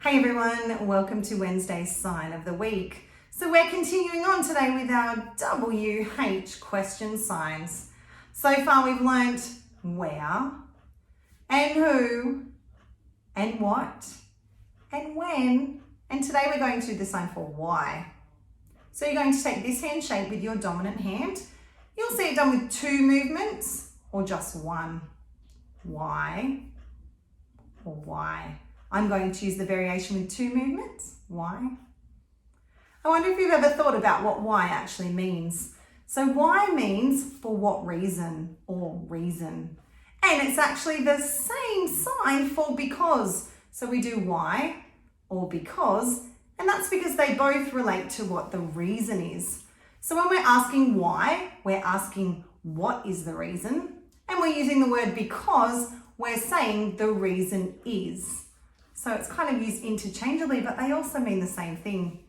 Hey everyone, welcome to Wednesday's sign of the week. So we're continuing on today with our WH question signs. So far we've learnt where and who and what and when, and today we're going to do the sign for why. So you're going to take this hand shape with your dominant hand. You'll see it done with two movements or just one. Why or why. I'm going to use the variation with two movements. Why? I wonder if you've ever thought about what why actually means. So why means for what reason or reason. And it's actually the same sign for because. So we do why or because, and that's because they both relate to what the reason is. So when we're asking why, we're asking what is the reason, and we're using the word because, we're saying the reason is. So it's kind of used interchangeably, but they also mean the same thing.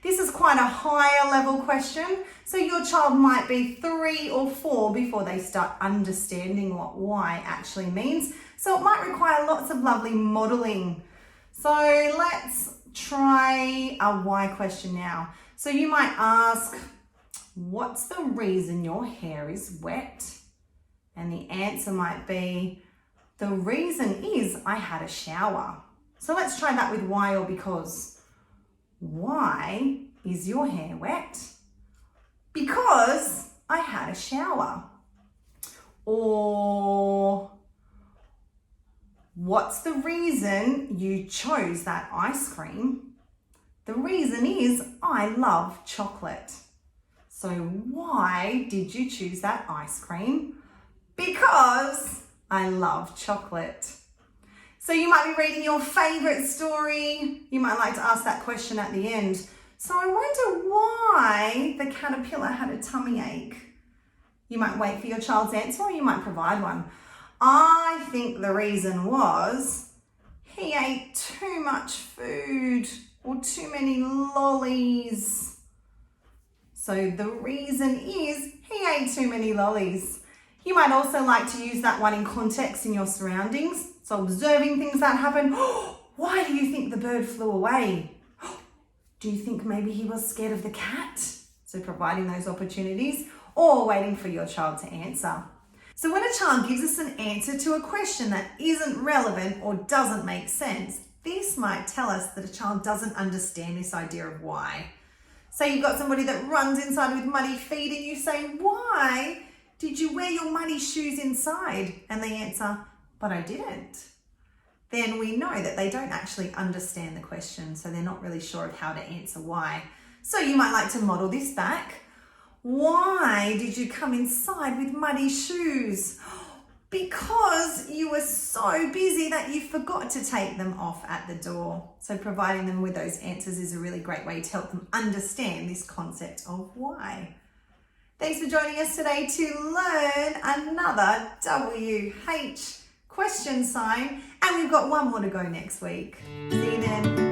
This is quite a higher level question. So your child might be 3 or 4 before they start understanding what why actually means. So it might require lots of lovely modeling. So let's try a why question now. So you might ask, what's the reason your hair is wet? And the answer might be, the reason is I had a shower. So let's try that with why or because. Why is your hair wet? Because I had a shower. Or what's the reason you chose that ice cream? The reason is I love chocolate. So why did you choose that ice cream? Because I love chocolate. So you might be reading your favorite story. You might like to ask that question at the end. So I wonder why the caterpillar had a tummy ache. You might wait for your child's answer or you might provide one. I think the reason was he ate too much food or too many lollies. So the reason is he ate too many lollies. You might also like to use that one in context in your surroundings. So observing things that happen. Why do you think the bird flew away? Do you think maybe he was scared of the cat? So providing those opportunities or waiting for your child to answer. So when a child gives us an answer to a question that isn't relevant or doesn't make sense, this might tell us that a child doesn't understand this idea of why. Say you've got somebody that runs inside with muddy feet and you say, why did you wear your muddy shoes inside? And they answer, but I didn't. Then we know that they don't actually understand the question, so they're not really sure of how to answer why. So you might like to model this back. Why did you come inside with muddy shoes? Because you were so busy that you forgot to take them off at the door. So providing them with those answers is a really great way to help them understand this concept of why. Thanks for joining us today to learn another WH question sign, and we've got one more to go next week. See you then.